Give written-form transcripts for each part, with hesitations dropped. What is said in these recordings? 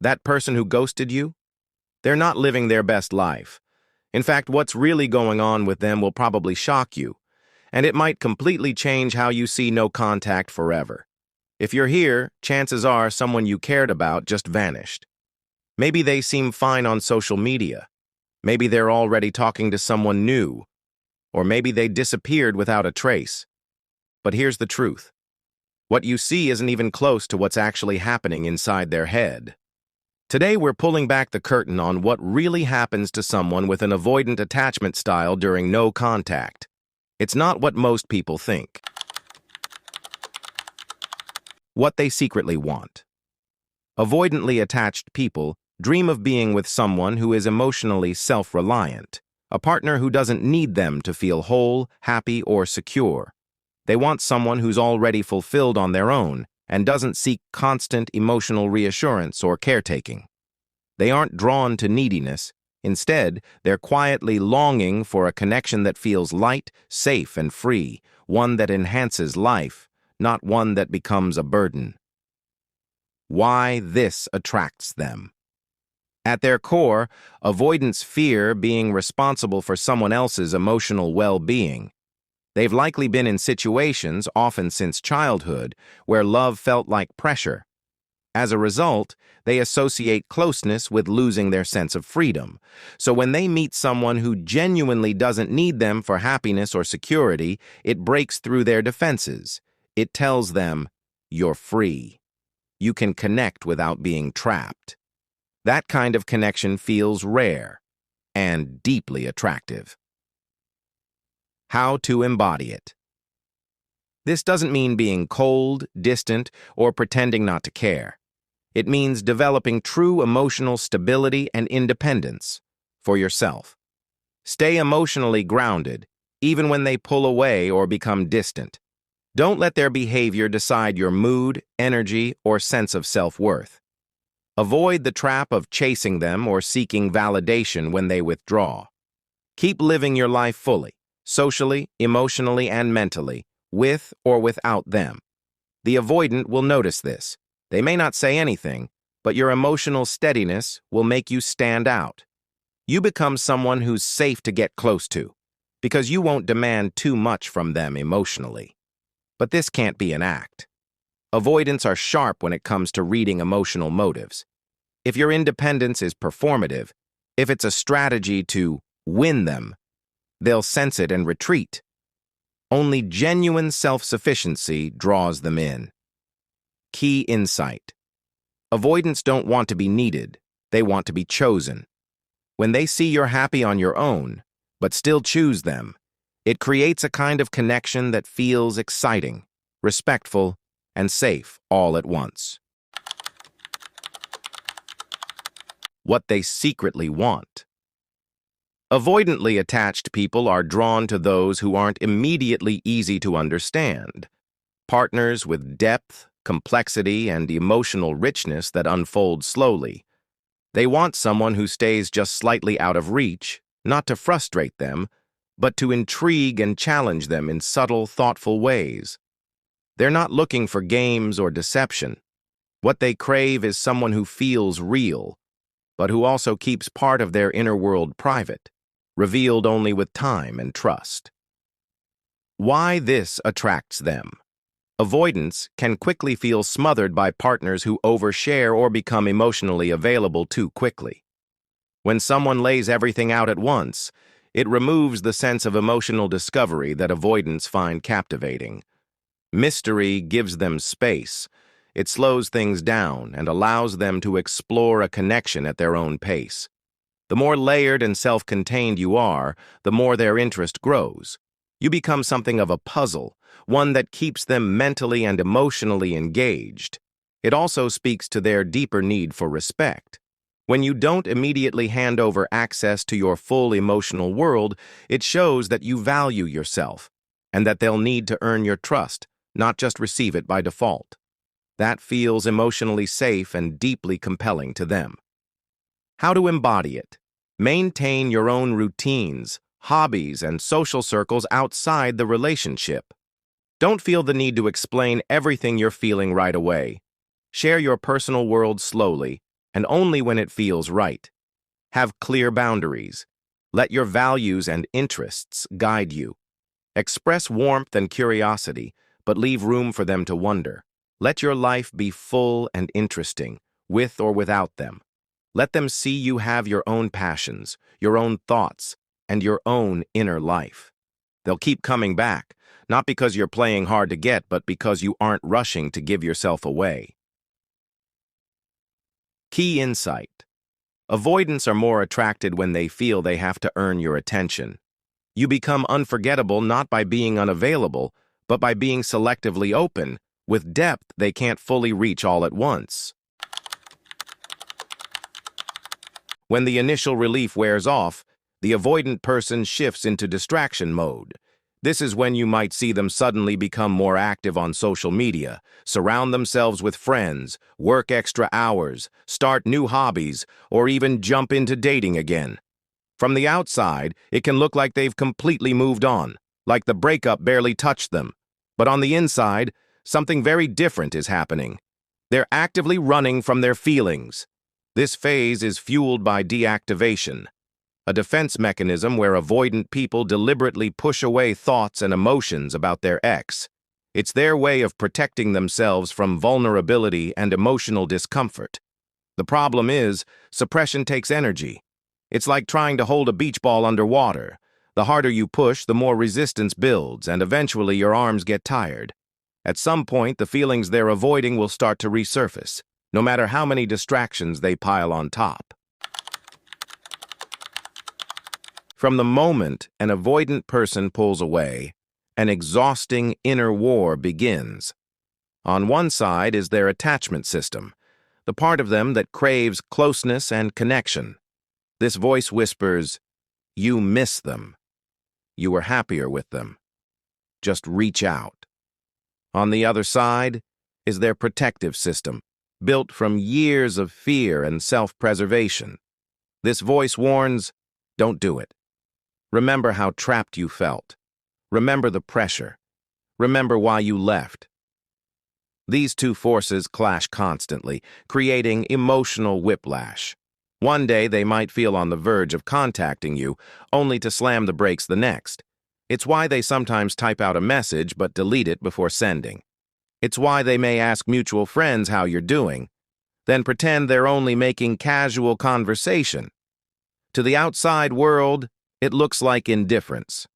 That person who ghosted you? They're not living their best life. In fact, what's really going on with them will probably shock you, and it might completely change how you see no contact forever. If you're here, chances are someone you cared about just vanished. Maybe they seem fine on social media. Maybe they're already talking to someone new. Or maybe they disappeared without a trace. But here's the truth. What you see isn't even close to what's actually happening inside their head. Today, we're pulling back the curtain on what really happens to someone with an avoidant attachment style during no contact. It's not what most people think. What they secretly want. Avoidantly attached people dream of being with someone who is emotionally self-reliant, a partner who doesn't need them to feel whole, happy, or secure. They want someone who's already fulfilled on their own and doesn't seek constant emotional reassurance or caretaking. They aren't drawn to neediness. Instead, they're quietly longing for a connection that feels light, safe, and free, one that enhances life, not one that becomes a burden. Why this attracts them. At their core, avoidants fear being responsible for someone else's emotional well-being. They've likely been in situations, often since childhood, where love felt like pressure. As a result, they associate closeness with losing their sense of freedom. So when they meet someone who genuinely doesn't need them for happiness or security, it breaks through their defenses. It tells them, you're free. You can connect without being trapped. That kind of connection feels rare and deeply attractive. How to embody it. This doesn't mean being cold, distant, or pretending not to care. It means developing true emotional stability and independence for yourself. Stay emotionally grounded, even when they pull away or become distant. Don't let their behavior decide your mood, energy, or sense of self-worth. Avoid the trap of chasing them or seeking validation when they withdraw. Keep living your life fully, socially, emotionally, and mentally, with or without them. The avoidant will notice this. They may not say anything, but your emotional steadiness will make you stand out. You become someone who's safe to get close to, because you won't demand too much from them emotionally. But this can't be an act. Avoidants are sharp when it comes to reading emotional motives. If your independence is performative, if it's a strategy to win them, they'll sense it and retreat. Only genuine self-sufficiency draws them in. Key insight. Avoidants don't want to be needed, they want to be chosen. When they see you're happy on your own, but still choose them, it creates a kind of connection that feels exciting, respectful, and safe all at once. What they secretly want. Avoidantly attached people are drawn to those who aren't immediately easy to understand. Partners with depth, complexity, and emotional richness that unfold slowly. They want someone who stays just slightly out of reach, not to frustrate them, but to intrigue and challenge them in subtle, thoughtful ways. They're not looking for games or deception. What they crave is someone who feels real, but who also keeps part of their inner world private, revealed only with time and trust. Why this attracts them. Avoidants can quickly feel smothered by partners who overshare or become emotionally available too quickly. When someone lays everything out at once, it removes the sense of emotional discovery that avoidants find captivating. Mystery gives them space. It slows things down and allows them to explore a connection at their own pace. The more layered and self-contained you are, the more their interest grows. You become something of a puzzle, one that keeps them mentally and emotionally engaged. It also speaks to their deeper need for respect. When you don't immediately hand over access to your full emotional world, it shows that you value yourself, and that they'll need to earn your trust, not just receive it by default. That feels emotionally safe and deeply compelling to them. How to embody it. Maintain your own routines, hobbies, and social circles outside the relationship. Don't feel the need to explain everything you're feeling right away. Share your personal world slowly, and only when it feels right. Have clear boundaries. Let your values and interests guide you. Express warmth and curiosity, but leave room for them to wonder. Let your life be full and interesting, with or without them. Let them see you have your own passions, your own thoughts, and your own inner life. They'll keep coming back, not because you're playing hard to get, but because you aren't rushing to give yourself away. Key insight. Avoidants are more attracted when they feel they have to earn your attention. You become unforgettable not by being unavailable, but by being selectively open, with depth they can't fully reach all at once. When the initial relief wears off, the avoidant person shifts into distraction mode. This is when you might see them suddenly become more active on social media, surround themselves with friends, work extra hours, start new hobbies, or even jump into dating again. From the outside, it can look like they've completely moved on, like the breakup barely touched them. But on the inside, something very different is happening. They're actively running from their feelings. This phase is fueled by deactivation, a defense mechanism where avoidant people deliberately push away thoughts and emotions about their ex. It's their way of protecting themselves from vulnerability and emotional discomfort. The problem is, suppression takes energy. It's like trying to hold a beach ball underwater. The harder you push, the more resistance builds, and eventually your arms get tired. At some point, the feelings they're avoiding will start to resurface, no matter how many distractions they pile on top. From the moment an avoidant person pulls away, an exhausting inner war begins. On one side is their attachment system, the part of them that craves closeness and connection. This voice whispers, "You miss them. You were happier with them. Just reach out." On the other side is their protective system, built from years of fear and self-preservation. This voice warns, "Don't do it. Remember how trapped you felt. Remember the pressure. Remember why you left." These two forces clash constantly, creating emotional whiplash. One day they might feel on the verge of contacting you, only to slam the brakes the next. It's why they sometimes type out a message but delete it before sending. It's why they may ask mutual friends how you're doing, then pretend they're only making casual conversation. To the outside world, it looks like indifference.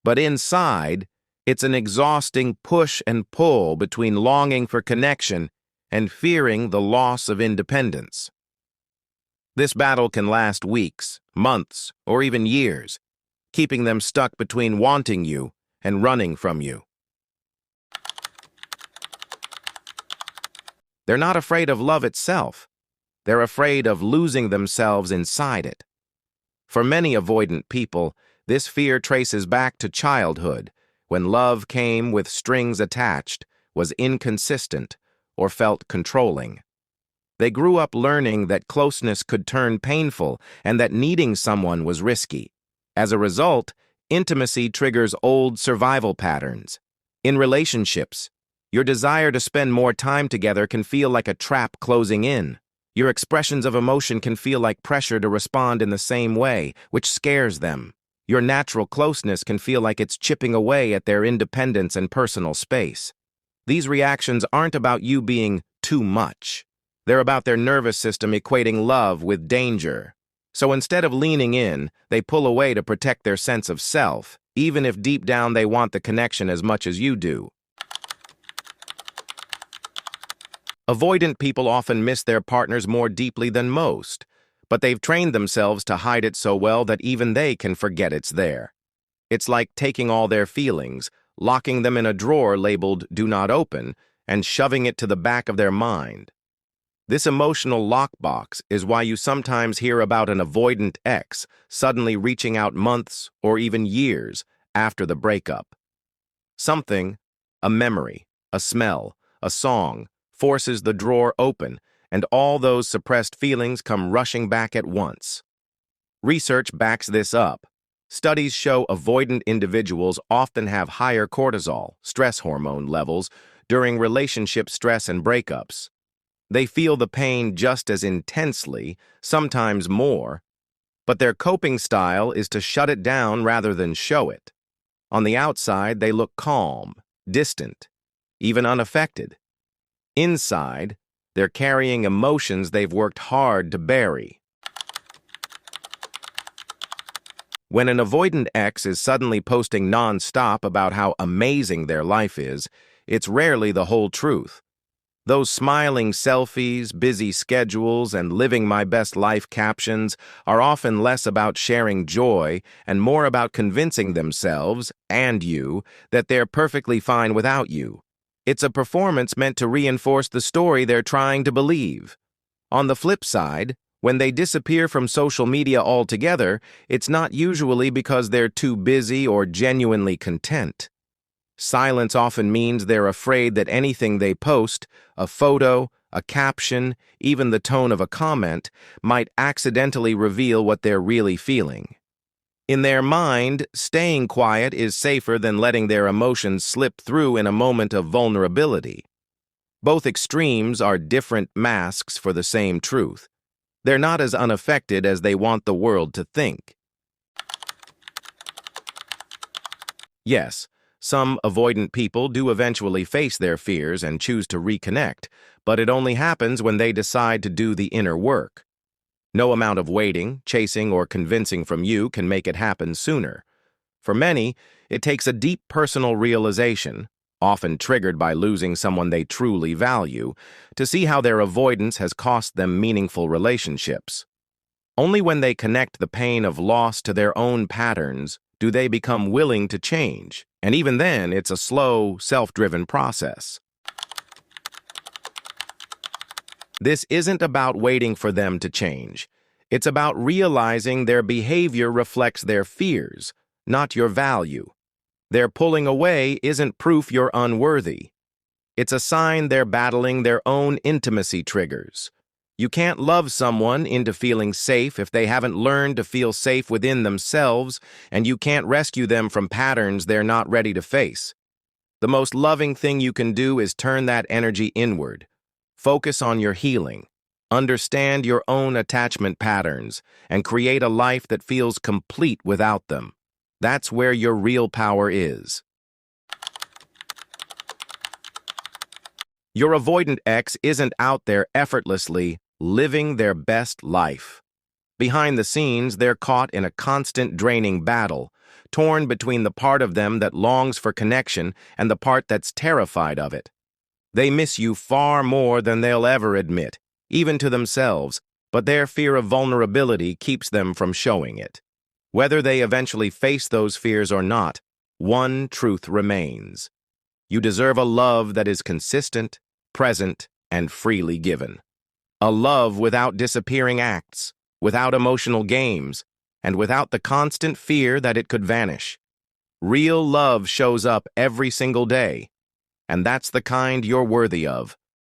But inside, it's an exhausting push and pull between longing for connection and fearing the loss of independence. This battle can last weeks, months, or even years, keeping them stuck between wanting you and running from you. They're not afraid of love itself. They're afraid of losing themselves inside it. For many avoidant people, this fear traces back to childhood, when love came with strings attached, was inconsistent, or felt controlling. They grew up learning that closeness could turn painful and that needing someone was risky. As a result, intimacy triggers old survival patterns. In relationships, your desire to spend more time together can feel like a trap closing in. Your expressions of emotion can feel like pressure to respond in the same way, which scares them. Your natural closeness can feel like it's chipping away at their independence and personal space. These reactions aren't about you being too much. They're about their nervous system equating love with danger. So instead of leaning in, they pull away to protect their sense of self, even if deep down they want the connection as much as you do. Avoidant people often miss their partners more deeply than most, but they've trained themselves to hide it so well that even they can forget it's there. It's like taking all their feelings, locking them in a drawer labeled "Do Not Open," and shoving it to the back of their mind. This emotional lockbox is why you sometimes hear about an avoidant ex suddenly reaching out months or even years after the breakup. Something, a memory, a smell, a song, forces the drawer open, and all those suppressed feelings come rushing back at once. Research backs this up. Studies show avoidant individuals often have higher cortisol, stress hormone levels, during relationship stress and breakups. They feel the pain just as intensely, sometimes more, but their coping style is to shut it down rather than show it. On the outside, they look calm, distant, even unaffected. Inside, they're carrying emotions they've worked hard to bury. When an avoidant ex is suddenly posting non-stop about how amazing their life is, it's rarely the whole truth. Those smiling selfies, busy schedules, and living my best life captions are often less about sharing joy and more about convincing themselves, and you, that they're perfectly fine without you. It's a performance meant to reinforce the story they're trying to believe. On the flip side, when they disappear from social media altogether, it's not usually because they're too busy or genuinely content. Silence often means they're afraid that anything they post, a photo, a caption, even the tone of a comment, might accidentally reveal what they're really feeling. In their mind, staying quiet is safer than letting their emotions slip through in a moment of vulnerability. Both extremes are different masks for the same truth. They're not as unaffected as they want the world to think. Yes, some avoidant people do eventually face their fears and choose to reconnect, but it only happens when they decide to do the inner work. No amount of waiting, chasing, or convincing from you can make it happen sooner. For many, it takes a deep personal realization, often triggered by losing someone they truly value, to see how their avoidance has cost them meaningful relationships. Only when they connect the pain of loss to their own patterns do they become willing to change, and even then, it's a slow, self-driven process. This isn't about waiting for them to change. It's about realizing their behavior reflects their fears, not your value. Their pulling away isn't proof you're unworthy. It's a sign they're battling their own intimacy triggers. You can't love someone into feeling safe if they haven't learned to feel safe within themselves, and you can't rescue them from patterns they're not ready to face. The most loving thing you can do is turn that energy inward. Focus on your healing. Understand your own attachment patterns, and create a life that feels complete without them. That's where your real power is. Your avoidant ex isn't out there effortlessly living their best life. Behind the scenes, they're caught in a constant draining battle, torn between the part of them that longs for connection and the part that's terrified of it. They miss you far more than they'll ever admit, even to themselves, but their fear of vulnerability keeps them from showing it. Whether they eventually face those fears or not, one truth remains. You deserve a love that is consistent, present, and freely given. A love without disappearing acts, without emotional games, and without the constant fear that it could vanish. Real love shows up every single day, and that's the kind you're worthy of.